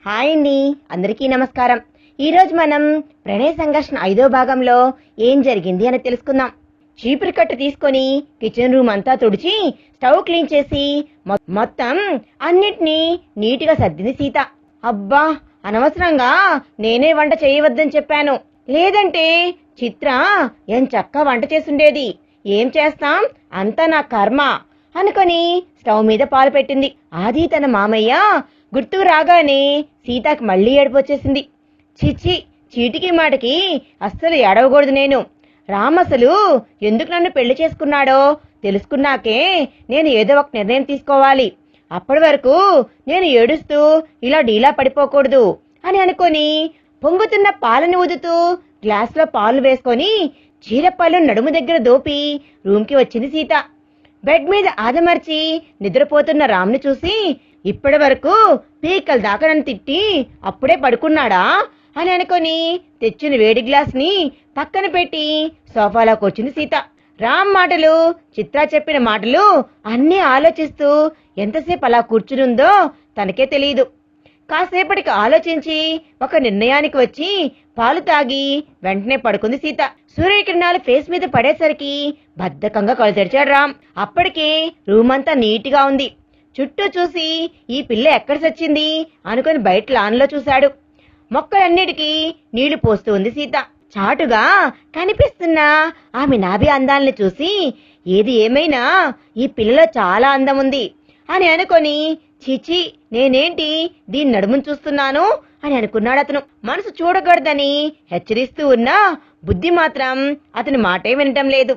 Hi అండి, అందరికీ నమస్కారం. ఈరోజు మనం ప్రణయ సంఘర్షణ 5వ భాగంలో ఏం జరిగింది అని తెలుసుకుందాం. చీపురు కట్ట తీసుకొని కిచెన్ రూమ్ అంతా తుడిచి స్టవ్ క్లీన్ చేసి మొత్తం అన్నిటినీ నీటిగా సర్దింది సీత. అబ్బా, అనవసరంగా నేనే వంట చేయవద్దని చెప్పాను, లేదంటే చిత్ర ఎంచక్కా వంట చేసుండేది. ఏం చేస్తాం, అంతా నా కర్మ అనుకొని స్టవ్ మీద పాలు పెట్టింది. ఆది తన మామయ్య గుర్తుకు రాగానే సీతకి మళ్లీ ఏడుపు వచ్చేసింది. చిచ్చి, చీటికి మాటకి అస్సలు ఏడవకూడదు నేను. రామ్ అసలు ఎందుకు నన్ను పెళ్లి చేసుకున్నాడో తెలుసుకున్నాకే నేను ఏదో ఒక నిర్ణయం తీసుకోవాలి. అప్పటి వరకు నేను ఏడుస్తూ ఇలా డీలా పడిపోకూడదు అని అనుకొని పొంగుతున్న పాలను ఊదుతూ గ్లాసులో పాలు వేసుకొని చీరపాలు నడుము దగ్గర దోపి రూమ్కి వచ్చింది సీత. బెడ్ మీద ఆదమర్చి నిద్రపోతున్న రామ్ని చూసి, ఇప్పటి వరకు పీకల దాకా నన్ను తిట్టి అప్పుడే పడుకున్నాడా అని అనుకొని తెచ్చిన వేడి గ్లాస్ని పక్కన పెట్టి సోఫాలోకి వచ్చింది సీత. రామ్ మాటలు, చిత్ర చెప్పిన మాటలు అన్నీ ఆలోచిస్తూ ఎంతసేపు అలా కూర్చునుందో తనకే తెలియదు. కాసేపటికి ఆలోచించి ఒక నిర్ణయానికి వచ్చి పాలు తాగి వెంటనే పడుకుంది సీత. సూర్యకిరణాలు ఫేస్ మీద పడేసరికి బద్ధకంగా కళ్ళు తెరిచాడు రామ్. అప్పటికే రూమ్ అంతా నీట్గా ఉంది. చుట్టూ చూసి ఈ పిల్ల ఎక్కడ సచ్చింది అనుకుని బయట లాన్లో చూశాడు. మొక్కలన్నిటికీ నీళ్లు పోస్తూ ఉంది సీత. చాటుగా కనిపిస్తున్న ఆమె నాభి అందాల్ని చూసి, ఏది ఏమైనా ఈ పిల్లలో చాలా అందం ఉంది అని అనుకొని, చీచి, నేనేంటి దీని నడుమును చూస్తున్నాను అని అనుకున్నాడు అతను. మనసు చూడకూడదని హెచ్చరిస్తూ ఉన్నా బుద్ధి మాత్రం అతని మాటే వినటం లేదు.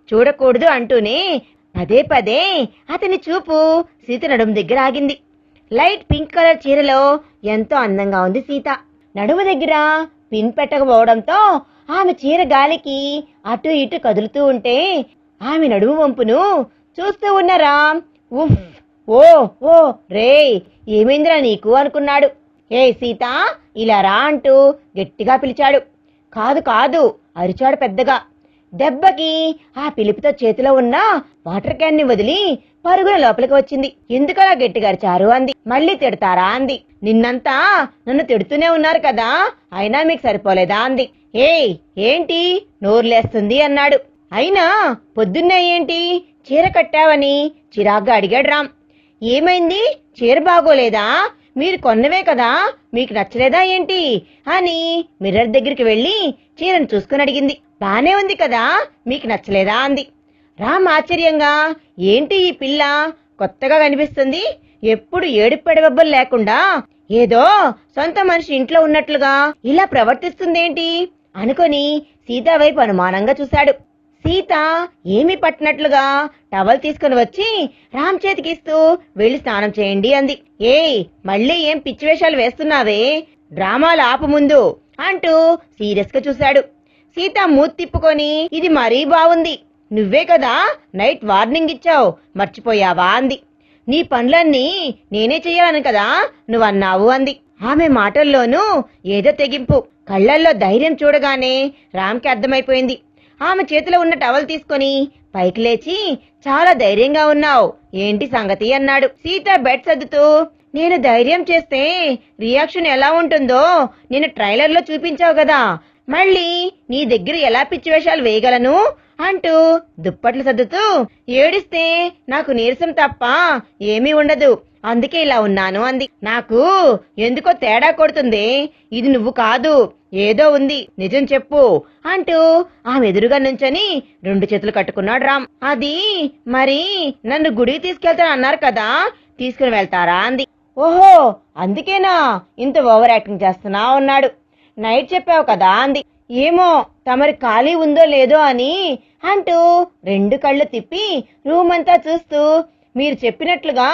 చూడకూడదు అంటూనే పదే పదే అతని చూపు సీత నడుము దగ్గర ఆగింది. లైట్ పింక్ కలర్ చీరలో ఎంతో అందంగా ఉంది సీత. నడుము దగ్గర పిన్ పెట్టకపోవడంతో ఆమె చీర గాలికి అటు ఇటు కదులుతూ ఉంటే ఆమె నడుము వంపును చూస్తూ ఉన్న రామ్, ఉఫ్, ఓ ఓ రే, ఏమైందిరా నీకు అనుకున్నాడు. ఏ సీత, ఇలా రా అంటూ గట్టిగా పిలిచాడు. కాదు కాదు అరిచాడు పెద్దగా. దెబ్బకి ఆ పిలుపుతో చేతిలో ఉన్న వాటర్ క్యాన్ ని వదిలి పరుగున లోపలికి వచ్చింది. ఎందుకలా గట్టిగా అరిచారు అంది. మళ్ళీ తిడతారా అంది. నిన్నంతా నన్ను తిడుతూనే ఉన్నారు కదా, అయినా మీకు సరిపోలేదా అంది. ఏయ్, ఏంటి నోరులేస్తుంది అన్నాడు. అయినా పొద్దున్నే ఏంటి చీర కట్టావని చిరాగ్గా అడిగాడు రామ్. ఏమైంది, చీర బాగోలేదా, మీరు కొన్నవే కదా, మీకు నచ్చలేదా ఏంటి అని మిర్రర్ దగ్గరికి వెళ్లి చీరను చూసుకుని అడిగింది. బానే ఉంది కదా, మీకు నచ్చలేదా అంది. రామ్ ఆశ్చర్యంగా, ఏంటి ఈ పిల్ల కొత్తగా కనిపిస్తుంది, ఎప్పుడు ఏడుపెడబబ్బలు లేకుండా ఏదో సొంత మనిషి ఇంట్లో ఉన్నట్లుగా ఇలా ప్రవర్తిస్తుందేంటి అనుకొని సీత వైపు అనుమానంగా చూశాడు. సీత ఏమీ పట్టినట్లుగా టవల్ తీసుకుని వచ్చి రామ్ చేతికిస్తూ వెళ్లి స్నానం చేయండి అంది. ఏయ్, మళ్ళీ ఏం పిచ్చి వేషాలు వేస్తున్నావే, డ్రామాలు ఆపు ముందు అంటూ సీరియస్ గా చూశాడు. సీత మూతి తిప్పుకొని, ఇది మరీ బాగుంది, నువ్వే కదా నైట్ వార్నింగ్ ఇచ్చావు, మర్చిపోయావా అంది. నీ పనులన్నీ నేనే చెయ్యాలని కదా నువ్వన్నావు అంది. ఆమె మాటల్లోనూ ఏదో తెగింపు, కళ్లల్లో ధైర్యం చూడగానే రామ్కి అర్థమైపోయింది. ఆమె చేతిలో ఉన్న టవల్ తీసుకొని పైకి లేచి, చాలా ధైర్యంగా ఉన్నావు, ఏంటి సంగతి అన్నాడు. సీత బెడ్ సర్దుతూ, నేను ధైర్యం చేస్తే రియాక్షన్ ఎలా ఉంటుందో నేను ట్రైలర్లో చూపించావు కదా, మళ్ళీ నీ దగ్గర ఎలా పిచ్చి వేషాలు వేయగలను అంటూ దుప్పట్లు సర్దుతూ, ఏడిస్తే నాకు నీరసం తప్ప ఏమీ ఉండదు, అందుకే ఇలా ఉన్నాను అంది. నాకు ఎందుకో తేడా కొడుతుంది, ఇది నువ్వు కాదు, ఏదో ఉంది, నిజం చెప్పు అంటూ ఆమె ఎదురుగా నుంచొని 2 చేతులు కట్టుకున్నాడు రామ్. అది మరి నన్ను గుడికి తీసుకెళ్తాను అన్నారు కదా, తీసుకుని వెళ్తారా అంది. ఓహో, అందుకేనా ఇంత ఓవర్ యాక్టింగ్ చేస్తున్నా అన్నాడు. నైట్ చెప్పావు కదా అంది. ఏమో తమరి ఖాళీ ఉందో లేదో అని అంటూ 2 కళ్ళు తిప్పి రూమ్ అంతా చూస్తూ, మీరు చెప్పినట్లుగా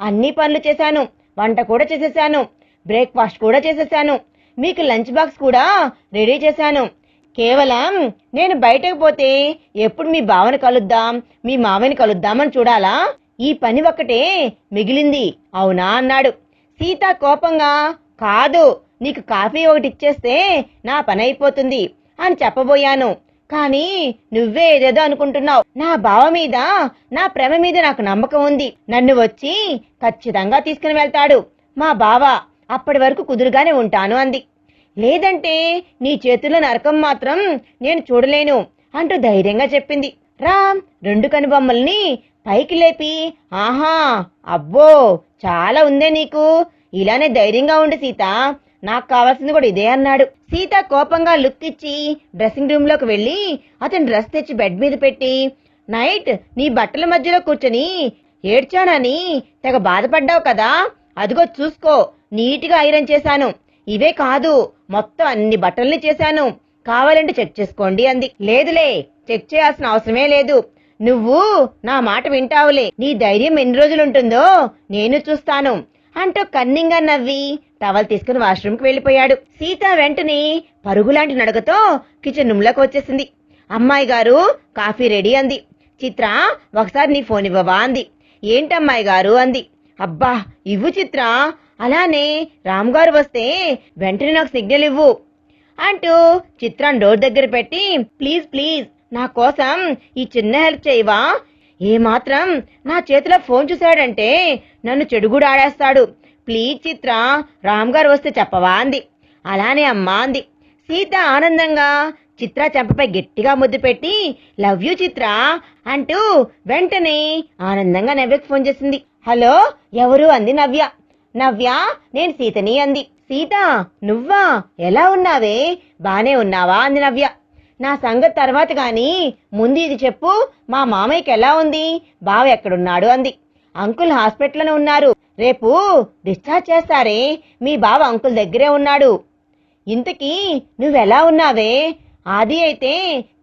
అన్ని పనులు చేశాను, వంట కూడా చేసేశాను, బ్రేక్ఫాస్ట్ కూడా చేసేశాను, మీకు లంచ్ బాక్స్ కూడా రెడీ చేశాను. కేవలం నేను బయటకు పోతే ఎప్పుడు మీ బావని కలుద్దాం, మీ మావని కలుద్దామని చూడాలా, ఈ పని ఒక్కటే మిగిలింది అవునా అన్నాడు. సీత కోపంగా, కాదు, నీకు కాఫీ ఒకటి ఇచ్చేస్తే నా పని అయిపోతుంది అని చెప్పబోయాను, కానీ నువ్వే ఏదేదో అనుకుంటున్నావు. నా బావ మీద, నా ప్రేమ మీద నాకు నమ్మకం ఉంది, నన్ను వచ్చి ఖచ్చితంగా తీసుకుని వెళ్తాడు. మా బావ అప్పటి వరకు కుదురుగానే ఉంటాను అంది. లేదంటే నీ చేతుల్లో నరకం మాత్రం నేను చూడలేను అంటూ ధైర్యంగా చెప్పింది. రామ్ 2 కనుబొమ్మల్ని పైకి లేపి, ఆహా, అబ్బో, చాలా ఉందే నీకు, ఇలానే ధైర్యంగా ఉండు సీత, నాకు కావాల్సింది కూడా ఇదే అన్నాడు. సీత కోపంగా లుక్ ఇచ్చి డ్రెస్సింగ్ రూమ్ లోకి వెళ్లి అతని డ్రెస్ తెచ్చి బెడ్ మీద పెట్టి, నైట్ నీ బట్టల మధ్యలో కూర్చొని ఏడ్చానని తెగ బాధపడ్డావు కదా, అదిగో చూసుకో, నీట్గా ఐరన్ చేశాను, ఇవే కాదు మొత్తం అన్ని బట్టల్ని చేశాను, కావాలంటే చెక్ చేసుకోండి అంది. లేదులే, చెక్ చేయాల్సిన అవసరమే లేదు, నువ్వు నా మాట వింటావులే, నీ ధైర్యం ఎన్ని రోజులుంటుందో నేను చూస్తాను అంటూ కన్నింగా నవ్వి టవల్ తీసుకుని వాష్రూమ్కి వెళ్ళిపోయాడు. సీత వెంటనే పరుగులాంటి నడకతో కిచెన్ రూమ్లోకి వచ్చేసింది. అమ్మాయి గారు, కాఫీ రెడీ అంది. చిత్ర, ఒకసారి నీ ఫోన్ ఇవ్వవా అంది. ఏంటమ్మాయి గారు అంది. అబ్బా, ఇవ్వు చిత్ర, అలానే రామ్గారు వస్తే వెంటనే నాకు సిగ్నల్ ఇవ్వు అంటూ చిత్రాన్ని డోర్ దగ్గర పెట్టి, ప్లీజ్ ప్లీజ్ నా కోసం ఈ చిన్న హెల్ప్ చేయవా, ఏమాత్రం నా చేతిలో ఫోన్ చూశాడంటే నన్ను చెడుగుడు ఆడేస్తాడు, ప్లీజ్ చిత్ర, రామ్గారు వస్తే చెప్పవా అంది. అలానే అమ్మా అంది. సీత ఆనందంగా చిత్ర చెంపపై గట్టిగా ముద్దు పెట్టి, లవ్ యూ చిత్ర అంటూ వెంటనే ఆనందంగా నవ్యకు ఫోన్ చేసింది. హలో, ఎవరు అంది నవ్య. నవ్య, నేను సీతని అంది. సీత, నువ్వా, ఎలా ఉన్నావే, బానే ఉన్నావా అంది నవ్య. నా సంగతి తర్వాత గాని ముందు ఇది చెప్పు, మా మామయ్యకి ఎలా ఉంది, బావ ఎక్కడున్నాడు అంది. అంకుల్ హాస్పిటల్లోనే ఉన్నారు, రేపు డిశ్చార్జ్ చేస్తారే, మీ బావ అంకుల్ దగ్గరే ఉన్నాడు. ఇంతకీ నువ్వెలా ఉన్నావే, ఆది అయితే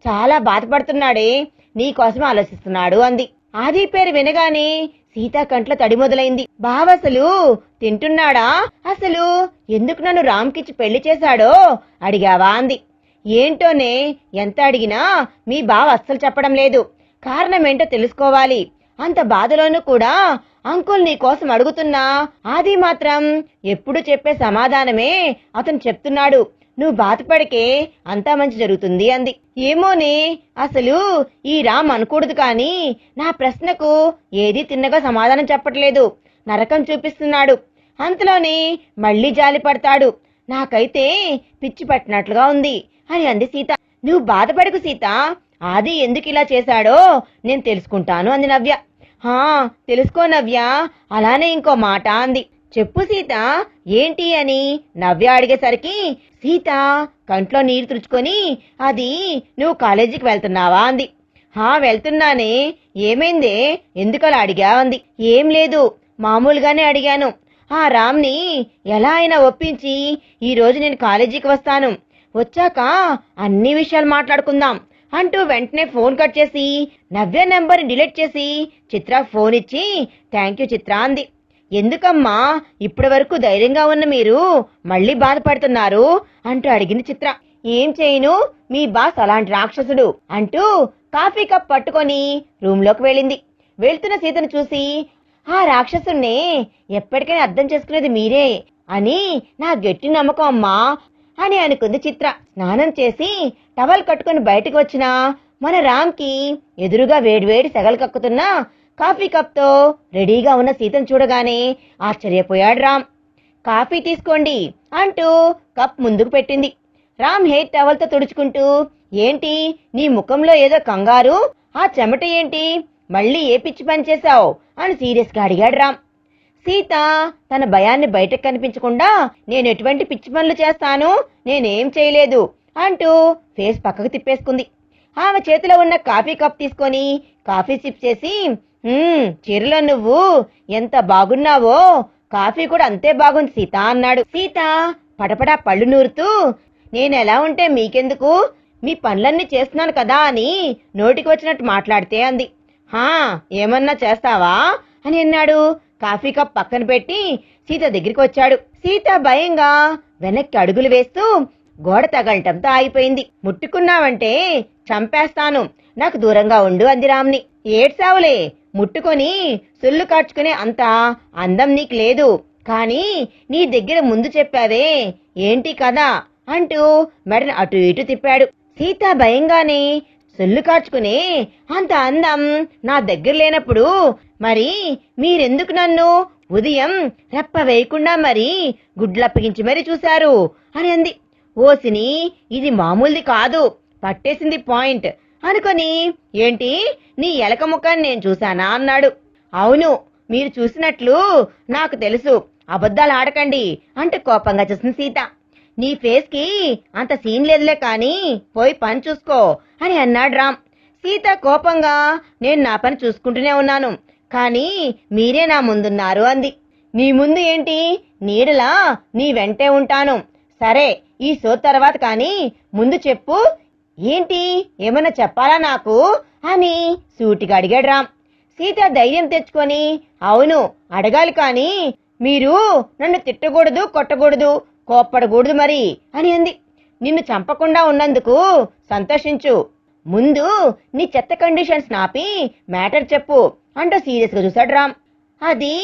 చాలా బాధపడుతున్నాడే, నీకోసం ఆలోచిస్తున్నాడు అంది. ఆది పేరు వినగానే సీత కంట్లో తడి మొదలైంది. బావ అసలు తింటున్నాడా, అసలు ఎందుకు నన్ను రామ్కిచ్చి పెళ్లి చేశాడో అడిగావా అంది. ఏంటోనే, ఎంత అడిగినా మీ బావ అస్సలు చెప్పడం లేదు, కారణం ఏంటో తెలుసుకోవాలి, అంత బాధలోనూ కూడా అంకుల్ నీ కోసం అడుగుతున్నా ఆది మాత్రం ఎప్పుడు చెప్పే సమాధానమే అతను చెప్తున్నాడు, నువ్వు బాధపడికే అంతా మంచి జరుగుతుంది అంది. ఏమోనే, అసలు ఈ రామ్ అనకూడదు కానీ నా ప్రశ్నకు ఏదీ తిన్నగా సమాధానం చెప్పట్లేదు, నరకం చూపిస్తున్నాడు, అంతలోనే మళ్ళీ జాలి పడతాడు, నాకైతే పిచ్చి పట్టినట్లుగా ఉంది అని అంది సీత. నువ్వు బాధపడకు సీత, ఆది ఎందుకు ఇలా చేశాడో నేను తెలుసుకుంటాను అంది నవ్య. హా, తెలుసుకో నవ్య, అలానే ఇంకో మాట అంది. చెప్పు సీత, ఏంటి అని నవ్య అడిగేసరికి సీత కంట్లో నీరు తుడుచుకొని, అది నువ్వు కాలేజీకి వెళ్తున్నావా అంది. హా, వెళ్తున్నానే, ఏమైందే, ఎందుకలా అడిగా అంది. ఏం లేదు, మామూలుగానే అడిగాను, ఆ రామ్ని ఎలా అయినా ఒప్పించి ఈరోజు నేను కాలేజీకి వస్తాను, వచ్చాక అన్ని విషయాలు మాట్లాడుకుందాం అంటూ వెంటనే ఫోన్ కట్ చేసి నవ్య నెంబర్ని డిలీట్ చేసి చిత్ర ఫోన్ ఇచ్చి, థ్యాంక్ యూ చిత్ర అంది. ఎందుకమ్మా ఇప్పటి వరకు ధైర్యంగా ఉన్న మీరు మళ్ళీ బాధపడుతున్నారు అంటూ అడిగింది చిత్ర. ఏం చేయను, మీ బాస్ అలాంటి రాక్షసుడు అంటూ కాఫీ కప్ పట్టుకొని రూమ్లోకి వెళ్ళింది. వెళ్తున్న సీతను చూసి, ఆ రాక్షసుణ్ణి ఎప్పటికైనా అర్థం చేసుకునేది మీరే అని నా గట్టి నమ్మకం అమ్మా అని అనుకుంది చిత్ర. స్నానం చేసి టవల్ కట్టుకుని బయటకు వచ్చిన మన రామ్కి ఎదురుగా వేడివేడి సెగలు కక్కుతున్న కాఫీ కప్తో రెడీగా ఉన్న సీతను చూడగానే ఆశ్చర్యపోయాడు రామ్. కాఫీ తీసుకోండి అంటూ కప్ ముందుకు పెట్టింది. రామ్ హెయిర్ టవల్తో తుడుచుకుంటూ, ఏంటి నీ ముఖంలో ఏదో కంగారు, ఆ చెమట ఏంటి, మళ్ళీ ఏ పిచ్చి పని చేశావు అని సీరియస్గా అడిగాడు రామ్. సీత తన భయాన్ని బయటకు కనిపించకుండా, నేను ఎటువంటి పిచ్చి పనులు చేస్తాను, నేనేం చేయలేదు అంటూ ఫేస్ పక్కకు తిప్పేసుకుంది. ఆమె చేతిలో ఉన్న కాఫీ కప్ తీసుకొని కాఫీ సిప్ చేసి, చీరలో నువ్వు ఎంత బాగున్నావో కాఫీ కూడా అంతే బాగుంది సీత అన్నాడు. సీత పడపడా పళ్ళు నూరుతూ, నేనెలా ఉంటే మీకెందుకు, మీ పనులన్నీ చేస్తున్నాను కదా అని నోటికి వచ్చినట్టు మాట్లాడితే అంది. హా, ఏమన్నా చేస్తావా అని అన్నాడు. కాఫీ కప్ పక్కన పెట్టి సీత దగ్గరికి వచ్చాడు. సీత భయంగా వెనక్కి అడుగులు వేస్తూ గోడ తగలటంతో ఆగిపోయింది. ముట్టుకున్నావంటే చంపేస్తాను, నాకు దూరంగా ఉండు అంది రామ్ని. ఏడ్సావులే, ముట్టుకొని సుళ్ళు కార్చుకునే అంత అందం నీకు లేదు, కానీ నీ దగ్గర ముందు చెప్పావే, ఏంటి కదా అంటూ మెడను అటు ఇటు తిప్పాడు. సీత భయంగానే, సొల్లు కార్చుకునే అంత అందం నా దగ్గర లేనప్పుడు మరి మీరెందుకు నన్ను ఉదయం రెప్ప వేయకుండా మరి గుడ్లప్పగించి మరీ చూశారు అని అంది. ఓసిని, ఇది మామూలుది కాదు, పట్టేసింది పాయింట్ అనుకొని, ఏంటి నీ ఎలక ముఖాన్ని నేను చూశానా అన్నాడు. అవును, మీరు చూసినట్లు నాకు తెలుసు, అబద్ధాలు ఆడకండి అంటూ కోపంగా చూసింది సీత. నీ ఫేస్ కి అంత సీన్ లేదులే కాని పోయి పని చూసుకో అని అన్నాడు రామ్. సీత కోపంగా, నేను నా పని చూసుకుంటూనే ఉన్నాను, కానీ మీరే నా ముందున్నారు అంది. నీ ముందు ఏంటి, నీడలా నీ వెంటే ఉంటాను. సరే, ఈ షో తర్వాత కానీ ముందు చెప్పు, ఏంటి ఏమన్నా చెప్పాలా నాకు అని సూటిగా అడిగాడు రామ్. సీత ధైర్యం తెచ్చుకొని, అవును అడగాలి, కానీ మీరు నన్ను తిట్టకూడదు, కొట్టకూడదు, కోప్పడకూడదు మరి అని అంది. నిన్ను చంపకుండా ఉన్నందుకు సంతోషించు, ముందు నీ చెత్త కండిషన్స్ నాపి మ్యాటర్ చెప్పు అంటూ సీరియస్ గా చూశాడు రామ్. అది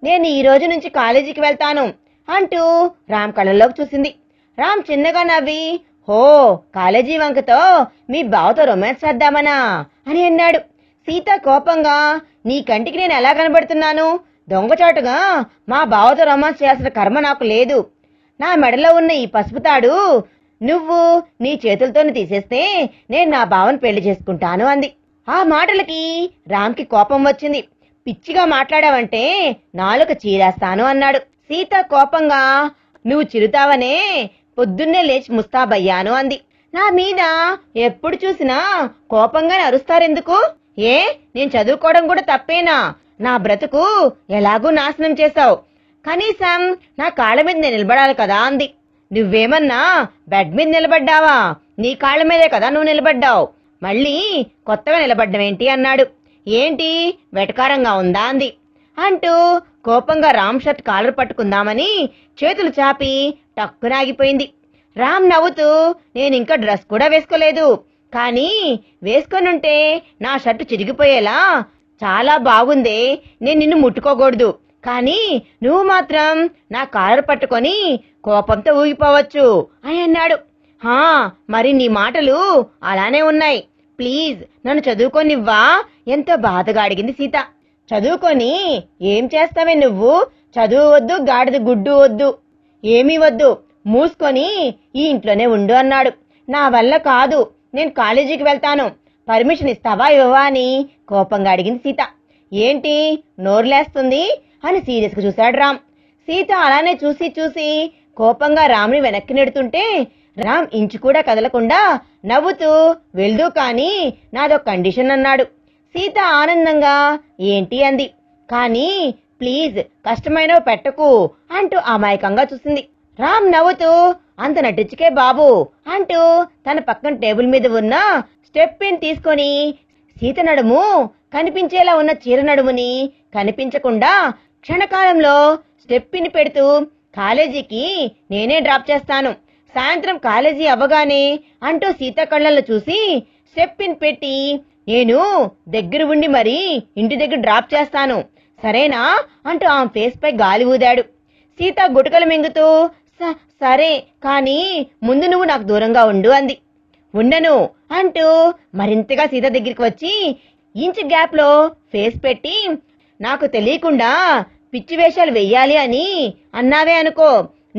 నేను ఈ రోజు నుంచి కాలేజీకి వెళ్తాను అంటూ రామ్ కళ్ళల్లోకి చూసింది. రామ్ చిన్నగా నవ్వి, హో కాలేజీ వంకతో మీ బావతో రొమాన్స్ చేద్దామనా అని అన్నాడు. సీత కోపంగా, నీ కంటికి నేను ఎలా కనబడుతున్నాను, దొంగచాటుగా మా బావతో రొమాన్స్ చేయాల్సిన కర్మ నాకు లేదు. నా మెడలో ఉన్న ఈ పసుపు తాడు నువ్వు నీ చేతులతోనే తీసేస్తే నేను నా బావను పెళ్లి చేసుకుంటాను అంది. ఆ మాటలకి రామ్కి కోపం వచ్చింది. పిచ్చిగా మాట్లాడావంటే నాలుక చీరేస్తాను అన్నాడు. సీత కోపంగా, నువ్వు చిరుతావనే పొద్దున్నే లేచి ముస్తాబయ్యాను అంది. నా మీద ఎప్పుడు చూసినా కోపంగానే అరుస్తారెందుకు? ఏ నేను చదువుకోవడం కూడా తప్పేనా? నా బ్రతుకు ఎలాగూ నాశనం చేశావు, కనీసం నా కాళ్ళ మీద నేను నిలబడాలి కదా అంది. నువ్వేమన్నా బెడ్ మీద నిలబడ్డావా? నీ కాళ్ళ మీదే కదా నువ్వు నిలబడ్డావు, మళ్ళీ కొత్తగా నిలబడ్డమేంటి అన్నాడు. ఏంటి వెటకారంగా ఉందా అంది. అంటూ కోపంగా రామ్ షర్ట్ కాలర్ పట్టుకుందామని చేతులు చాపి టక్కునాగిపోయింది. రామ్ నవ్వుతూ, నేనింకా డ్రెస్ కూడా వేసుకోలేదు, కానీ వేసుకొనుంటే నా షర్టు చిరిగిపోయేలా చాలా బాగుందే, నేను నిన్ను ముట్టుకోకూడదు, కానీ నువ్వు మాత్రం నా కాలర్ పట్టుకొని కోపంతో ఊగిపోవచ్చు అని అన్నాడు. హా, మరి నీ మాటలు అలానే ఉన్నాయి, ప్లీజ్ నన్ను చదువుకోనివ్వా ఎంతో బాధగా అడిగింది సీత. చదువుకొని ఏం చేస్తావే నువ్వు? చదువు వద్దు, గాడిద గుడ్డు వద్దు, ఏమీ వద్దు, మూసుకొని ఈ ఇంట్లోనే ఉండు అన్నాడు. నా వల్ల కాదు, నేను కాలేజీకి వెళ్తాను, పర్మిషన్ ఇస్తావా ఇవ్వవా అని కోపంగా అడిగింది సీత. ఏంటి నోరులేస్తుంది అని సీరియస్ గా చూశాడు రామ్. సీత అలానే చూసి చూసి కోపంగా రామ్ని వెనక్కి నెడుతుంటే రామ్ ఇంచు కూడా కదలకుండా నవ్వుతూ, వెళ్దు కానీ నాదో కండిషన్ అన్నాడు. సీత ఆనందంగా ఏంటి అంది. కానీ ప్లీజ్ కష్టమైనవి పెట్టకు అంటూ అమాయకంగా చూసింది. రామ్ నవ్వుతూ, అంత నటించుకే బాబు అంటూ తన పక్కన టేబుల్ మీద ఉన్న స్టెప్ పిన్ తీసుకొని సీత నడుము కనిపించేలా ఉన్న చీర నడుముని కనిపించకుండా క్షణకాలంలో స్టెప్ పిన్ పెడుతూ, కాలేజీకి నేనే డ్రాప్ చేస్తాను, సాయంత్రం కాలేజీ అవ్వగానే అంటూ సీత కళ్ళల్లో చూసి స్టెప్ పిన్ పెట్టి, నేను దగ్గర ఉండి మరి ఇంటి దగ్గర డ్రాప్ చేస్తాను సరేనా అంటూ ఆమె ఫేస్ పై గాలి ఊదాడు. సీత గుటకలు మింగుతూ, సరే కానీ ముందు నువ్వు నాకు దూరంగా ఉండు అంది. ఉండను అంటూ మరింతగా సీత దగ్గరికి వచ్చి ఇంచ్ గ్యాప్ లో ఫేస్ పెట్టి, నాకు తెలియకుండా పిచ్చి వేషాలు వెయ్యాలి అని అన్నావే అనుకో,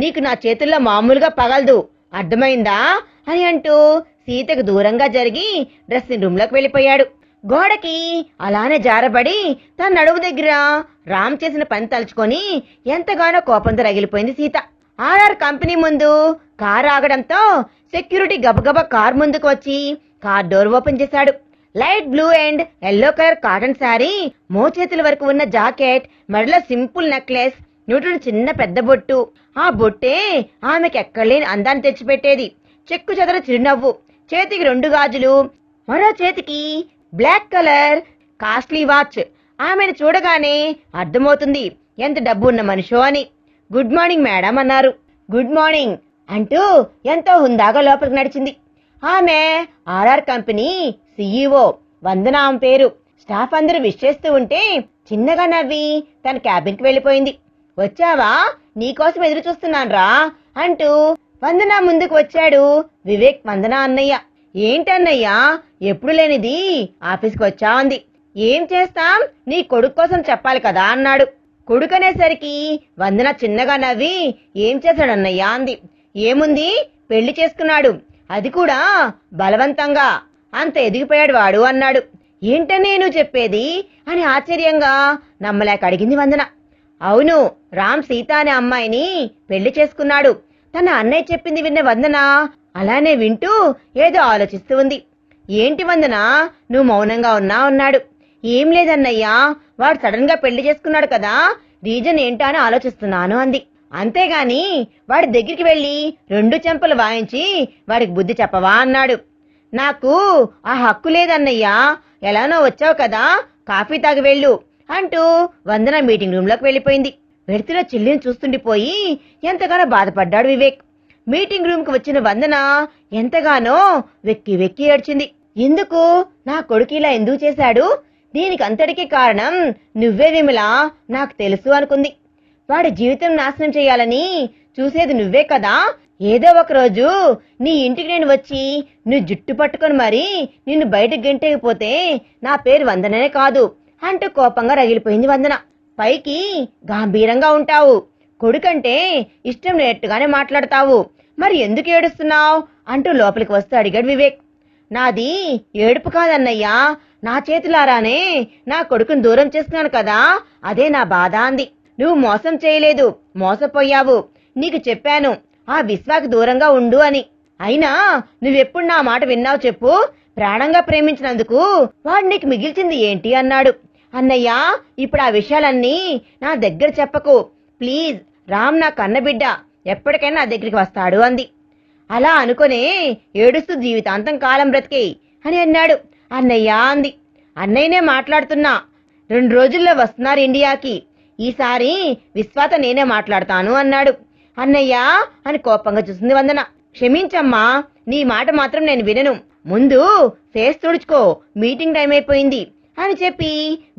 నీకు నా చేతుల్లో మామూలుగా పగలదు, అర్థమైందా అని అంటూ సీతకు దూరంగా జరిగి డ్రెస్సింగ్ రూమ్ లోకి వెళ్ళిపోయాడు. గోడకి అలానే జారబడి తన నడుము దగ్గర రామ్ చేసిన పని తలుచుకొని ఎంతగానో కోపంతో రగిలిపోయింది సీత. ఆర్ఆర్ కంపెనీ ముందు కార్ ఆగడంతో సెక్యూరిటీ గబగబా కార్ ముందుకు వచ్చి కార్ డోర్ ఓపెన్ చేశాడు. Light blue and yellow colour cotton sari, మోచేతుల వరకు ఉన్న జాకెట్, మెడలో సింపుల్ నెక్లెస్, న్యూట్రన్ చిన్న పెద్ద బొట్టు. ఆ బొట్టే ఆమెకి ఎక్కడలేని అందాన్ని తెచ్చిపెట్టేది. చెక్కు చెదర చిరునవ్వు, చేతికి 2 గాజులు, మరో చేతికి బ్లాక్ కలర్ కాస్ట్లీ వాచ్. ఆమెను చూడగానే అర్థమవుతుంది ఎంత డబ్బు ఉన్న మనిషో అని. గుడ్ మార్నింగ్ మేడం అన్నారు. గుడ్ మార్నింగ్ అంటూ ఎంతో హుందాగా లోపలికి నడిచింది. ఆమె ఆర్ఆర్ కంపెనీ CEO, వందన ఆమె పేరు. స్టాఫ్ అందరూ విష్ చేస్తూ ఉంటే చిన్నగా నవ్వి తన క్యాబిన్ కి వెళ్ళిపోయింది. వచ్చావా, నీకోసం ఎదురు చూస్తున్నాన్రా అంటూ వందన ముందుకు వచ్చాడు వివేక్. వందన అన్నయ్య. ఏంటన్నయ్యా ఎప్పుడు లేనిది ఆఫీస్కి వచ్చా అంది. ఏం చేస్తాం, నీ కొడుకు కోసం చెప్పాలి కదా అన్నాడు. కొడుకనేసరికి వందన చిన్నగా నవ్వి ఏం చేశాడన్నయ్యా అంది. ఏముంది, పెళ్లి చేసుకున్నాడు, అది కూడా బలవంతంగా. అంత ఎదిగిపోయాడు వాడు అన్నాడు. ఏంటనే నువ్వు చెప్పేది అని ఆశ్చర్యంగా నమ్మలేక అడిగింది వందన. అవును, రామ్ సీత అనే అమ్మాయిని పెళ్లి చేసుకున్నాడు. తన అన్నయ్య చెప్పింది విన్న వందన అలానే వింటూ ఏదో ఆలోచిస్తూ ఉంది. ఏంటి వందన, నువ్వు మౌనంగా అన్నాడు. ఏం లేదన్నయ్యా, వాడు సడన్ గా పెళ్లి చేసుకున్నాడు కదా, రీజన్ ఏంటా అని ఆలోచిస్తున్నాను అంది. అంతేగాని వాడి దగ్గరికి వెళ్లి 2 చెంపలు వాయించి వాడికి బుద్ధి చెప్పవా అన్నాడు. నాకు ఆ హక్కు లేదన్నయ్యా, ఎలానో వచ్చావు కదా, కాఫీ తాగి వెళ్ళు అంటూ వందన మీటింగ్ రూమ్ లోకి వెళ్లిపోయింది. వెళ్తున్న చెల్లిని చూస్తుండిపోయి ఎంతగానో బాధపడ్డాడు వివేక్. మీటింగ్ రూమ్ కు వచ్చిన వందన ఎంతగానో వెక్కి వెక్కి ఏడ్చింది. ఎందుకు నా కొడుకు ఇలా ఎందుకు చేశాడు, దీనికి అంతటికీ కారణం నువ్వే విమలా, నాకు తెలుసు అనుకుంది. వాడి జీవితం నాశనం చేయాలని చూసేది నువ్వే కదా, ఏదో ఒక రోజు నీ ఇంటికి నేను వచ్చి నువ్వు జుట్టు పట్టుకొని మరీ నిన్ను బయటకు గెంటేకపోతే నా పేరు వందననే కాదు అంటూ కోపంగా రగిలిపోయింది వందన. పైకి గంభీరంగా ఉంటావు, కొడుకంటే ఇష్టం లేనట్టుగానే మాట్లాడతావు, మరి ఎందుకు ఏడుస్తున్నావు అంటూ లోపలికి వస్తూ అడిగాడు వివేక్. నాది ఏడుపు కాదన్నయ్యా, నా చేతులారానే నా కొడుకుని దూరం చేస్తున్నాను కదా, అదే నా బాధ అంది. నువ్వు మోసం చేయలేదు, మోసపోయావు. నీకు చెప్పాను ఆ విశ్వాకి దూరంగా ఉండు అని. అయినా నువ్వెప్పుడు నా మాట విన్నావు చెప్పు, ప్రాణంగా ప్రేమించినందుకు వాడు నీకు మిగిల్చింది ఏంటి అన్నాడు. అన్నయ్యా, ఇప్పుడు ఆ విషయాలన్నీ నా దగ్గర చెప్పకు ప్లీజ్, రామ్ నా కన్నబిడ్డ, ఎప్పటికైనా నా దగ్గరికి వస్తాడు అంది. అలా అనుకునే ఏడుస్తూ జీవితాంతం కాలం బ్రతికే అని అన్నాడు. అన్నయ్యా అంది. అన్నయ్యనే మాట్లాడుతున్నా, 2 రోజుల్లో వస్తున్నారు ఇండియాకి, ఈసారి విశ్వాతో నేనే మాట్లాడతాను అన్నాడు. అన్నయ్యా అని కోపంగా చూసింది వందన. క్షమించమ్మా, నీ మాట మాత్రం నేను వినను, ముందు ఫేస్ తుడుచుకో, మీటింగ్ టైం అయిపోయింది అని చెప్పి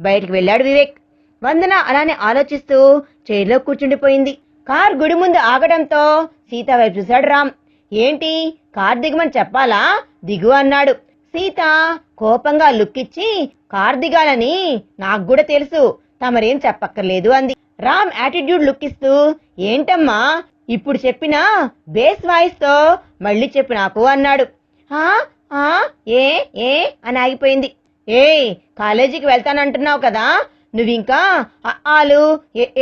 బయటికి వెళ్ళాడు వివేక్. వందన అలానే ఆలోచిస్తూ చైర్లో కూర్చుండిపోయింది. కార్ గుడి ముందు ఆగడంతో సీత వైపు చూశాడు రామ్. ఏంటి, కార్ దిగమని చెప్పాలా, దిగు అన్నాడు. సీత కోపంగా లుక్కిచ్చి కార్ దిగాలని నాకు కూడా తెలుసు, తమరేం చెప్పక్కర్లేదు అంది. రామ్ యాటిట్యూడ్ లుక్కిస్తూ ఏంటమ్మా ఇప్పుడు చెప్పినా బేస్ వాయిస్ తో మళ్ళీ చెప్పు నాకు అన్నాడు. ఏ ఏ అని ఆగిపోయింది. కాలేజీకి వెళ్తానంటున్నావు కదా, నువ్వింకా ఆలు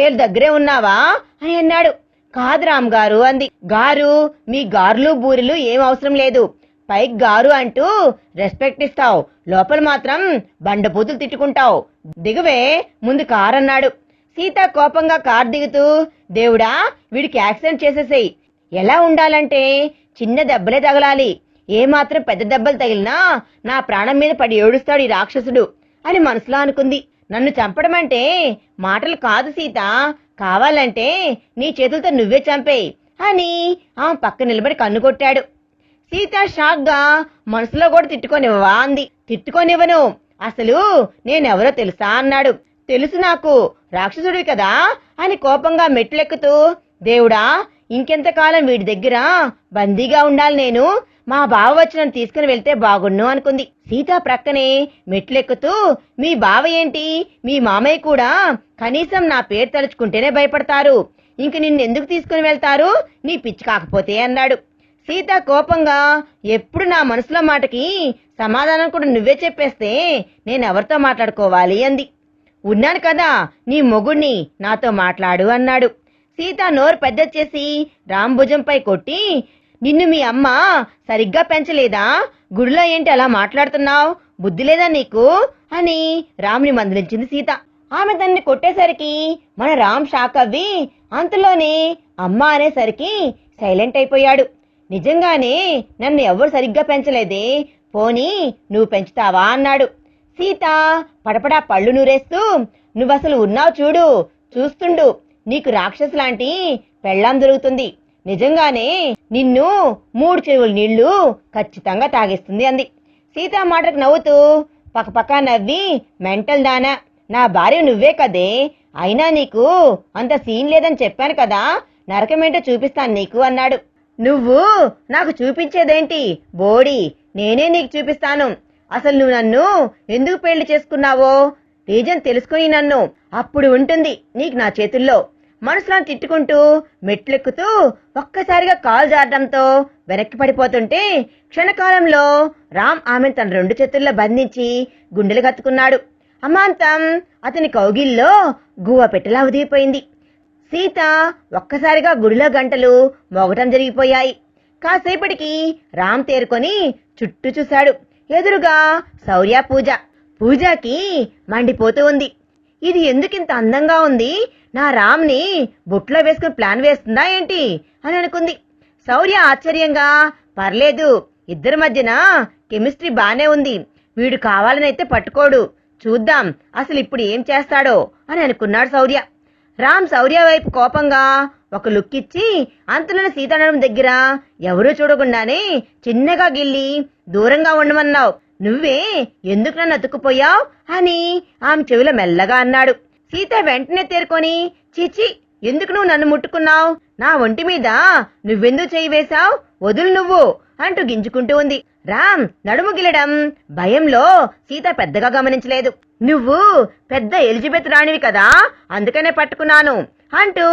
ఏళ్ళ దగ్గరే ఉన్నావా అని అన్నాడు. కాదు రామ్ గారు అంది. గారు మీ గారులు బూరెలు ఏం అవసరం లేదు, పైకి గారు అంటూ రెస్పెక్ట్ ఇస్తావు, లోపల మాత్రం బండపూతులు తిట్టుకుంటావు, దిగువే ముందు కార్ అన్నాడు. సీత కోపంగా కార్ దిగుతూ దేవుడా వీడికి యాక్సిడెంట్ చేసేసేయ్, ఎలా ఉండాలంటే చిన్న దెబ్బలే తగలాలి, ఏమాత్రం పెద్ద దెబ్బలు తగిలినా నా ప్రాణం మీద పడి ఏడుస్తాడు ఈ రాక్షసుడు అని మనసులో అనుకుంది. నన్ను చంపడం అంటే మాటలు కాదు సీత, కావాలంటే నీ చేతులతో నువ్వే చంపేయ్ అని ఆమె పక్క నిలబడి కన్ను కొట్టాడు. సీత షాక్ గా మనసులో కూడా తిట్టుకోనివ్వవా అంది. తిట్టుకోనివ్వను, అసలు నేనెవరో తెలుసా అన్నాడు. తెలుసు నాకు, రాక్షసుడివి కదా అని కోపంగా మెట్లెక్కుతూ దేవుడా ఇంకెంతకాలం వీడి దగ్గర బందీగా ఉండాలి నేను, మా బావ వచ్చి నన్ను తీసుకుని వెళ్తే బాగుండు అనుకుంది. సీత ప్రక్కనే మెట్లెక్కుతూ మీ బావ ఏంటి, మీ మామయ్య కూడా కనీసం నా పేరు తలుచుకుంటేనే భయపడతారు, ఇంక నిన్నెందుకు తీసుకుని వెళ్తారు నీ పిచ్చి కాకపోతే అన్నాడు. సీత కోపంగా ఎప్పుడు నా మనసులో మాటకి సమాధానం కూడా నువ్వే చెప్పేస్తే నేనెవరితో మాట్లాడుకోవాలి అంది. ఉన్నాను కదా నీ మొగుణ్ణి, నాతో మాట్లాడు అన్నాడు. సీత నోరు పెద్ద చేసి రామ్ భుజంపై కొట్టి నిన్ను మీ అమ్మ సరిగ్గా పెంచలేదా, గుడిలో ఏంటి అలా మాట్లాడుతున్నావు, బుద్ధి లేదా నీకు అని రామ్ని మందలించింది సీత. ఆమె దాన్ని కొట్టేసరికి మన రామ్ షాక్ అవ్వి అంతలోనే అమ్మ అనేసరికి సైలెంట్ అయిపోయాడు. నిజంగానే నన్ను ఎవరు సరిగ్గా పెంచలేదే, పోనీ నువ్వు పెంచుతావా అన్నాడు. సీత పడపడా పళ్ళు నూరేస్తూ నువ్వసలు ఉన్నావు చూడు, చూస్తుండు, నీకు రాక్షసు లాంటి పెళ్ళాం దొరుకుతుంది, నిజంగానే నిన్ను 3 చెరువుల నీళ్లు ఖచ్చితంగా తాగేస్తుంది అంది. సీత మాటకు నవ్వుతూ పక్కపక్క నవ్వి మెంటల్ దానా, నా భార్య నువ్వే కదే, అయినా నీకు అంత సీన్ లేదని చెప్పాను కదా, నరకమేంటో చూపిస్తాను నీకు అన్నాడు. నువ్వు నాకు చూపించేదేంటి బోడి, నేనే నీకు చూపిస్తాను, అసలు నువ్వు నన్ను ఎందుకు పెళ్లి చేసుకున్నావో రీజన్ తెలుసుకుని నన్ను అప్పుడు ఉంటుంది నీకు నా చేతుల్లో. మనసులో తిట్టుకుంటూ మెట్లెక్కుతూ ఒక్కసారిగా కాలు జారడంతో వెనక్కి పడిపోతుంటే క్షణకాలంలో రామ్ ఆమెను తన 2 చేతుల్లో బంధించి గుండెలు కత్తుకున్నాడు. అమాంతం అతని కౌగిల్లో గువ్వ పెట్టెలా ఉదిగిపోయింది. సీత ఒక్కసారిగా గుడిలో గంటలు మోగటం జరిగిపోయాయి. కాసేపటికి రామ్ తేరుకొని చుట్టూ చూశాడు. ఎదురుగా శౌర్య పూజ. పూజకి మండిపోతూ ఉంది. ఇది ఎందుకింత అందంగా ఉంది? నా రామ్ని బుట్లో వేసుకుని ప్లాన్ వేస్తుందా ఏంటి అని అనుకుంది. శౌర్య ఆశ్చర్యంగా, పర్లేదు, ఇద్దరి మధ్యన కెమిస్ట్రీ బానే ఉంది. వీడు కావాలనైతే పట్టుకోడు. చూద్దాం అసలు ఇప్పుడు ఏం చేస్తాడో అని అనుకున్నాడు శౌర్య. రామ్ శౌర్య వైపు కోపంగా ఒక లుక్ ఇచ్చి అంతలోని సీతారామం దగ్గర ఎవరూ చూడకుండానే చిన్నగా గిల్లి దూరంగా ఉండమన్నావు. నువ్వే ఎందుకు నన్ను అతుక్కుపోయావు అని ఆమె చెవిలో మెల్లగా అన్నాడు. సీత వెంటనే తేరుకొని, చీచి, ఎందుకు నువ్వు నన్ను ముట్టుకున్నావు? నా ఒంటి మీద నువ్వెందుకు చేయి వేశావు? వదులు నువ్వు అంటూ గింజుకుంటూ ఉంది. రామ్ నడుము గిలడం భయంలో సీత పెద్దగా గమనించలేదు. నువ్వు పెద్ద ఎలిజబెత్ రాణివి కదా, అందుకనే పట్టుకున్నాను అంటూ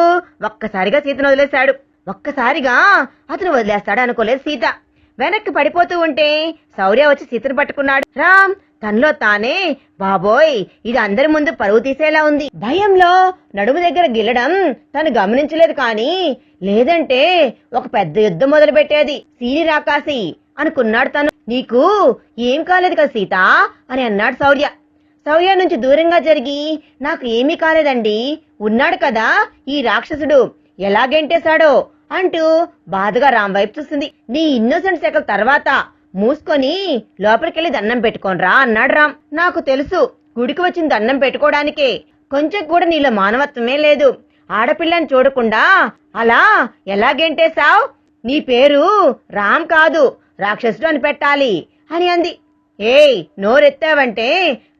ఒక్కసారిగా సీతను వదిలేశాడు. ఒక్కసారిగా అతను వదిలేస్తాడు అనుకోలేదు సీత. వెనక్కి పడిపోతూ ఉంటే శౌర్య వచ్చి సీతను పట్టుకున్నాడు. రామ్ తనలో తానే, బాబోయ్, ఇది అందరి ముందు పరువు తీసేలా ఉంది. భయంలో నడుము దగ్గర గిల్లడం తను గమనించలేదు. కానీ లేదంటే ఒక పెద్ద యుద్ధం మొదలు పెట్టేది. సీని రాకాసి అనుకున్నాడు తను. నీకు ఏం కాలేదు కదా సీత అని అన్నాడు శౌర్య. శౌర్య నుంచి దూరంగా జరిగి, నాకు ఏమీ కాలేదండి, ఉన్నాడు కదా ఈ రాక్షసుడు, ఎలాగెంటేశాడో అంటూ బాధగా రామ్ వైపు చూస్తుంది. నీ ఇన్నోసెంట్ సెకల తర్వాత మూసుకొని లోపలికెళ్ళి దండం పెట్టుకోనరా అన్నాడు రామ్. నాకు తెలుసు, గుడికి వచ్చిన దండం పెట్టుకోవడానికే, కొంచెం కూడా నీలో మానవత్వమే లేదు. ఆడపిల్లని చూడకుండా అలా ఎలాగెంటేశావ్? నీ పేరు రామ్ కాదు, రాక్షసుడు అని పెట్టాలి అని అంది. ఏయ్, నోరెత్తావంటే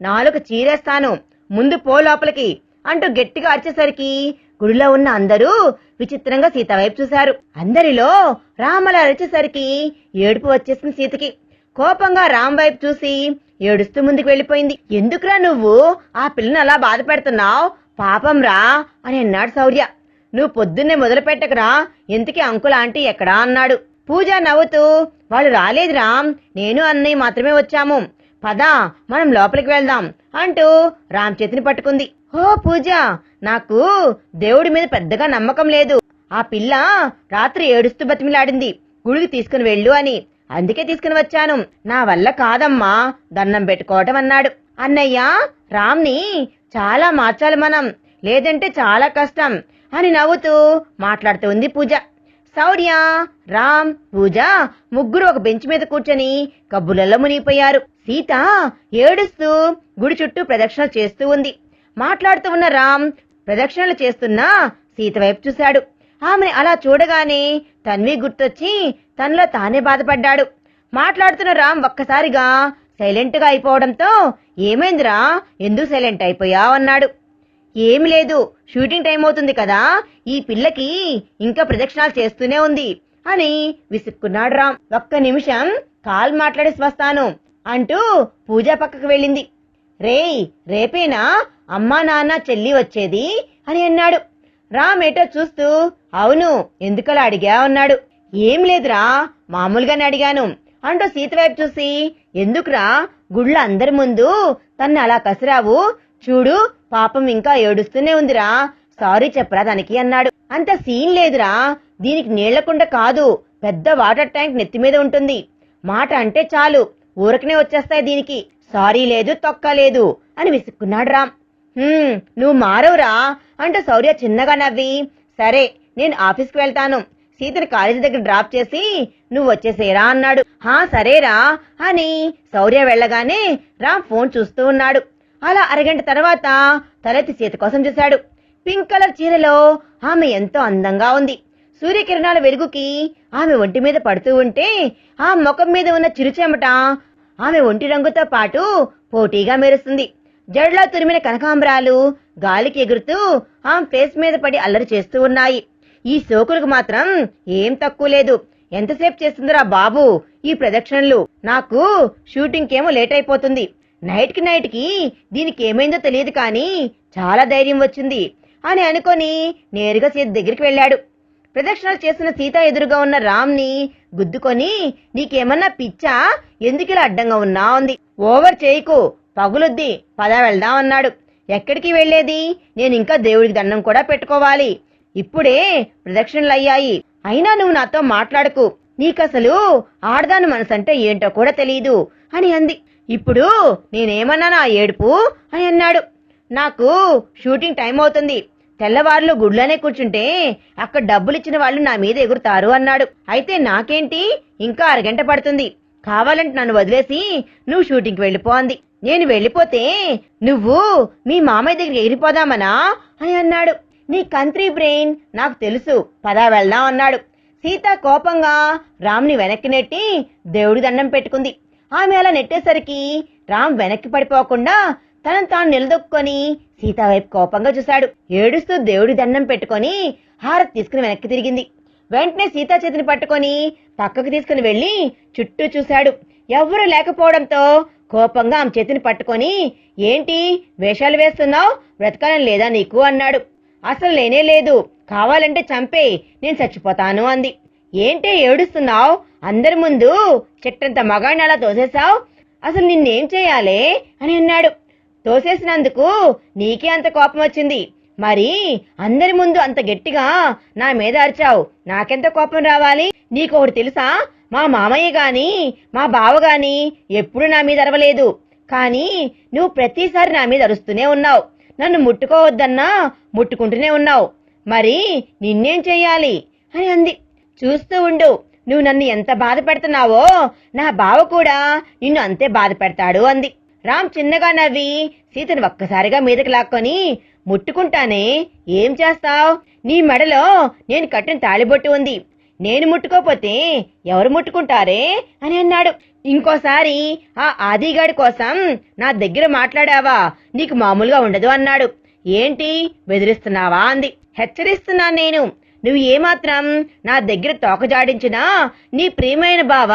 నాలుగు చీరేస్తాను, ముందు పో లోపలికి అంటూ గట్టిగా అరిచేసరికి గుడిలో ఉన్న అందరూ విచిత్రంగా సీత వైపు చూశారు. అందరిలో రామలా అరిచేసరికి ఏడుపు వచ్చేసింది సీతకి. కోపంగా రామ్ వైపు చూసి ఏడుస్తూ ముందుకు వెళ్ళిపోయింది. ఎందుకురా నువ్వు ఆ పిల్లని అలా బాధ పెడుతున్నావు? పాపం రా అని అన్నాడు శౌర్య. నువ్వు పొద్దున్నే మొదలు పెట్టకరా, ఎంతకీ అంకుల్ ఆంటీ ఎక్కడా అన్నాడు. పూజ నవ్వుతూ, వాళ్ళు రాలేదు రామ్, నేను అన్నయ్య మాత్రమే వచ్చాము, పదా మనం లోపలికి వెళ్దాం అంటూ రామ్ చేతిని పట్టుకుంది. ఓ పూజ, నాకు దేవుడి మీద పెద్దగా నమ్మకం లేదు. ఆ పిల్ల రాత్రి ఏడుస్తూ బతిమిలాడింది గుడికి తీసుకుని వెళ్ళు అని, అందుకే తీసుకుని వచ్చాను. నా వల్ల కాదమ్మా దండం పెట్టుకోవటం అన్నాడు. అన్నయ్య, రామ్ని చాలా మార్చాలి మనం, లేదంటే చాలా కష్టం అని నవ్వుతూ మాట్లాడుతూ ఉంది పూజ. శౌర్య, రామ్, పూజ ముగ్గురు ఒక బెంచ్ మీద కూర్చొని కబ్బులలో మునిగిపోయారు. సీత ఏడుస్తూ గుడి చుట్టూ ప్రదక్షిణలు చేస్తూ ఉంది. మాట్లాడుతూ ఉన్న రామ్ ప్రదక్షిణలు చేస్తున్న సీత వైపు చూశాడు. ఆమె అలా చూడగానే తన్వి గుర్తొచ్చి తనలో తానే బాధపడ్డాడు. మాట్లాడుతున్న రామ్ ఒక్కసారిగా సైలెంట్ గా అయిపోవడంతో, ఏమైందిరా, ఎందుకు సైలెంట్ అయిపోయావు అన్నాడు. ఏమి లేదు, షూటింగ్ టైం అవుతుంది కదా, ఈ పిల్లకి ఇంకా ప్రదక్షిణాలు చేస్తూనే ఉంది అని విసుక్కున్నాడు రామ్. ఒక్క నిమిషం కాల్ మాట్లాడేసి వస్తాను అంటూ పూజ పక్కకు వెళ్ళింది. రేయ్, రేపేనా అమ్మా నాన్న చెల్లి వచ్చేది అని అన్నాడు. రామ్ ఏటో చూస్తూ, అవును, ఎందుకలా అడిగా అన్నాడు. ఏం లేదురా, మామూలుగానే అడిగాను అంటూ సీత వైపు చూసి, ఎందుకురా గుళ్ళో అందరి ముందు తన్ని అలా కసిరావు? చూడు, పాపం ఇంకా ఏడుస్తూనే ఉందిరా, సారీ చెప్పరా దానికి అన్నాడు. అంత సీన్ లేదురా, దీనికి నీళ్లకుండ కాదు, పెద్ద వాటర్ ట్యాంక్ నెత్తి మీద ఉంటుంది. మాట అంటే చాలు ఊరకనే వచ్చేస్తాయి దీనికి, సారీ లేదు తొక్క లేదు అని విసుక్కున్నాడు రామ్. నువ్వు మారవురా అంటూ శౌర్య చిన్నగా నవ్వి, సరే నేను ఆఫీస్కి వెళ్తాను, సీతని కాలేజీ దగ్గర డ్రాప్ చేసి నువ్వు వచ్చేసేరా అన్నాడు. సరేరా అని శౌర్య వెళ్ళగానే రామ్ ఫోన్ చూస్తూ ఉన్నాడు. అలా అరగంట తర్వాత తలెత్తి సీత కోసం చూశాడు. పింక్ కలర్ చీరలో ఆమె ఎంతో అందంగా ఉంది. సూర్యకిరణాల వెలుగుకి ఆమె ఒంటి మీద పడుతూ ఉంటే ఆ ముఖం మీద ఉన్న చిరుచెమట ఆమె ఒంటి రంగుతో పాటు పోటీగా మెరుస్తుంది. జడలో తురిమిన కనకాంబరాలు గాలికి ఎగురుతూ ఆమె ఫేస్ మీద పడి అల్లరి చేస్తూ ఉన్నాయి. ఈ సోకులకు మాత్రం ఏం తక్కువ లేదు. ఎంతసేపు చేస్తుందిరా బాబు ఈ ప్రదక్షిణలు? నాకు షూటింగ్ కేమో లేట్ అయిపోతుంది, నైట్కి దీనికి ఏమైందో తెలియదు కానీ చాలా ధైర్యం వచ్చింది అని అనుకొని నేరుగా సీత దగ్గరికి వెళ్ళాడు. ప్రదక్షిణలు చేస్తున్న సీత ఎదురుగా ఉన్న రామ్ని గుద్దుకొని, నీకేమన్నా పిచ్చా, ఎందుకు ఇలా అడ్డంగా ఉన్నా అంది. ఓవర్ చేయకు, పగులుద్ది, పద వెళ్దాం అన్నాడు. ఎక్కడికి వెళ్లేది, నేను ఇంకా దేవుడికి దండం కూడా పెట్టుకోవాలి, ఇప్పుడే ప్రదక్షిణలు అయ్యాయి, అయినా నువ్వు నాతో మాట్లాడకు, నీకసలు ఆడదాని మనసంటే ఏంటో కూడా తెలియదు అని అంది. ఇప్పుడు నేనేమన్నాను ఆ ఏడుపు అని అన్నాడు. నాకు షూటింగ్ టైం అవుతుంది, తెల్లవారులు గుడ్లోనే కూర్చుంటే అక్కడ డబ్బులిచ్చిన వాళ్ళు నా మీద ఎగురుతారు అన్నాడు. అయితే నాకేంటి, ఇంకా అరగంట పడుతుంది, కావాలంటే నన్ను వదిలేసి నువ్వు షూటింగ్కి వెళ్ళిపో అంది. నేను వెళ్ళిపోతే నువ్వు మీ మామయ్య దగ్గరికి ఎగిరిపోదామనా అని అన్నాడు. నీ కంట్రీ బ్రెయిన్ నాకు తెలుసు, పదా వెళ్దాం అన్నాడు. సీత కోపంగా రామ్ని వెనక్కి నెట్టి దేవుడి దండం పెట్టుకుంది. ఆమె అలా నెట్టేసరికి రామ్ వెనక్కి పడిపోకుండా తనను తాను నిలదొక్కుని సీత వైపు కోపంగా చూశాడు. ఏడుస్తూ దేవుడి దండం పెట్టుకొని హారతి తీసుకుని వెనక్కి తిరిగింది. వెంటనే సీతా చేతిని పట్టుకొని పక్కకు తీసుకుని వెళ్లి చుట్టూ చూశాడు. ఎవ్వరూ లేకపోవడంతో కోపంగా ఆమె చేతిని పట్టుకొని, ఏంటి వేషాలు వేస్తున్నావు, బ్రతకాలని లేదా నీకు అన్నాడు. అసలు లేనే లేదు, కావాలంటే చంపే, నేను చచ్చిపోతాను అంది. ఏంటే ఏడుస్తున్నావు, అందరి ముందు చెట్టంత మగాడిని అలా తోసేశావు, అసలు నిన్నేం చేయాలే అని అన్నాడు. తోసేసినందుకు నీకే అంత కోపం వచ్చింది, మరి అందరి ముందు అంత గట్టిగా నా మీద అరిచావు, నాకెంత కోపం రావాలి. నీకొకటి తెలుసా, మా మామయ్య గాని మా బావ గాని ఎప్పుడు నా మీద అరవలేదు, కానీ నువ్వు ప్రతిసారి నా మీద అరుస్తూనే ఉన్నావు, నన్ను ముట్టుకోవద్దన్నా ముట్టుకుంటూనే ఉన్నావు, మరి నిన్నేం చెయ్యాలి అని అంది. చూస్తూ ఉండు, నువ్వు నన్ను ఎంత బాధ పెడుతున్నావో నా బావ కూడా నిన్ను అంతే బాధ పెడతాడు అంది. రామ్ చిన్నగా నవ్వి సీతను ఒక్కసారిగా మీదకి లాక్కొని, ముట్టుకుంటానే, ఏం చేస్తావ్, నీ మెడలో నేను కట్టిన తాళిబొట్టు ఉంది, నేను ముట్టుకోపోతే ఎవరు ముట్టుకుంటారే అని అన్నాడు. ఇంకోసారి ఆ ఆదిగాడి కోసం నా దగ్గర మాట్లాడావా నీకు మామూలుగా ఉండదు అన్నాడు. ఏంటి బెదిరిస్తున్నావా అంది. హెచ్చరిస్తున్నాను నేను, నువ్వు ఏమాత్రం నా దగ్గర తోక జాడించినా నీ ప్రియమైన బావ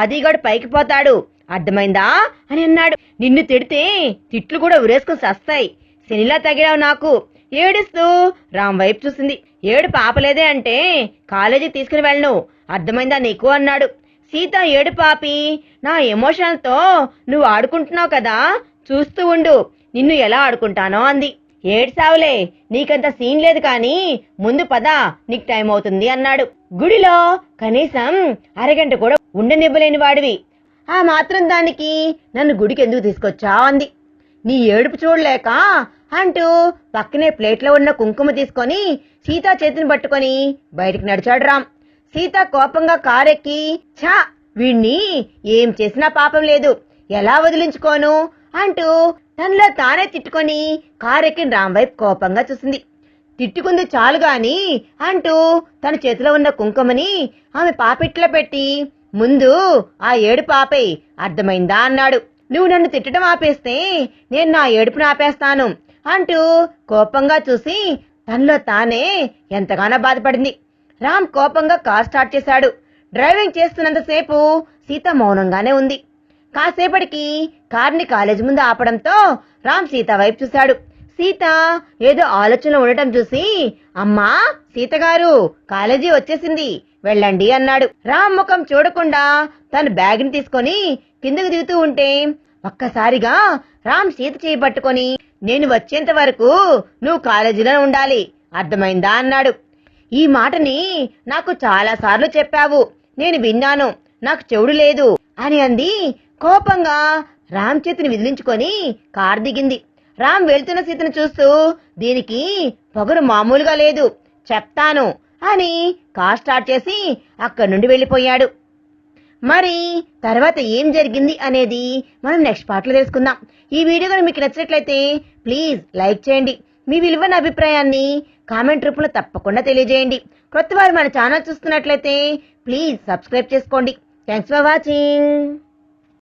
ఆదిగాడు పైకి పోతాడు, అర్థమైందా అని అన్నాడు. నిన్ను తిడితే తిట్లు కూడా ఉరేసుకుని సస్తాయి, శనిలా తగిలావు నాకు. ఏడుస్తూ రామ్ వైపు చూసింది. ఏడు పాపలేదే అంటే కాలేజీకి తీసుకుని వెళ్ళను, అర్థమైందా నీకు అన్నాడు. సీత ఏడు పాపి, నా ఎమోషన్లతో నువ్వు ఆడుకుంటున్నావు కదా, చూస్తూ ఉండు నిన్ను ఎలా ఆడుకుంటానో అంది. ఏడ్సావులే, నీకంత సీన్ లేదు కానీ ముందు పద, నీకు టైం అవుతుంది అన్నాడు. గుడిలో కనీసం అరగంట కూడా ఉండనివ్వలేని వాడివి, ఆ మాత్రం దానికి నన్ను గుడికి ఎందుకు తీసుకొచ్చావు అంది. నీ ఏడుపు చూడలేక అంటూ పక్కనే ప్లేట్లో ఉన్న కుంకుమ తీసుకొని సీతా చేతిని పట్టుకొని బయటికి నడిచాడు రామ్. సీత కోపంగా కారెక్కి, ఛా, వీణ్ణి ఏం చేసినా పాపం లేదు, ఎలా వదిలించుకోను అంటూ తనలో తానే తిట్టుకొని కారెక్కిన రామ్ వైపు కోపంగా చూసింది. తిట్టుకుంది చాలు గాని అంటూ తన చేతిలో ఉన్న కుంకుమని ఆమె పాపిట్లో పెట్టి, ముందు ఆ ఏడు పాపే, అర్థమైందా అన్నాడు. నువ్వు నన్ను తిట్టడం ఆపేస్తే నేను నా ఏడుపును ఆపేస్తాను అంటూ కోపంగా చూసి తనలో తానే ఎంతగానో బాధపడింది. రామ్ కోపంగా కార్ స్టార్ట్ చేశాడు. డ్రైవింగ్ చేస్తున్నంతసేపు సీత మౌనంగానే ఉంది. కాసేపటికి కార్ని కాలేజీ ముందు ఆపడంతో రామ్ సీత వైపు చూశాడు. సీత ఏదో ఆలోచనలో ఉండటం చూసి, అమ్మా సీతగారు, కాలేజీ వచ్చేసింది, వెళ్ళండి అన్నాడు. రామ్ ముఖం చూడకుండా తన బ్యాగ్ని తీసుకొని కిందకు దిగుతూ ఉంటే ఒక్కసారిగా రామ్ సీత చేయి పట్టుకొని, నేను వచ్చేంత వరకు నువ్వు కాలేజీలో ఉండాలి, అర్థమైందా అన్నాడు. ఈ మాటని నాకు చాలా సార్లు చెప్పావు, నేను విన్నాను, నాకు చెవుడు లేదు అని అంది. కోపంగా రామ్ చేతిని విదిలించుకొని కారు దిగింది. రామ్ వెళ్తున్న సీతను చూస్తూ, దీనికి పొగరు మామూలుగా లేదు, చెప్తాను అని కార్ స్టార్ట్ చేసి అక్కడి నుండి వెళ్ళిపోయాడు. మరి తర్వాత ఏం జరిగింది అనేది మనం నెక్స్ట్ పార్ట్లో తెలుసుకుందాం. ఈ వీడియో కనుక మీకు నచ్చినట్లయితే ప్లీజ్ లైక్ చేయండి, మీ విలువైన అభిప్రాయాన్ని కామెంట్ రూపంలో తప్పకుండా తెలియజేయండి. కొత్త వారు మన ఛానల్ చూస్తున్నట్లయితే ప్లీజ్ సబ్స్క్రైబ్ చేసుకోండి. Thanks for watching.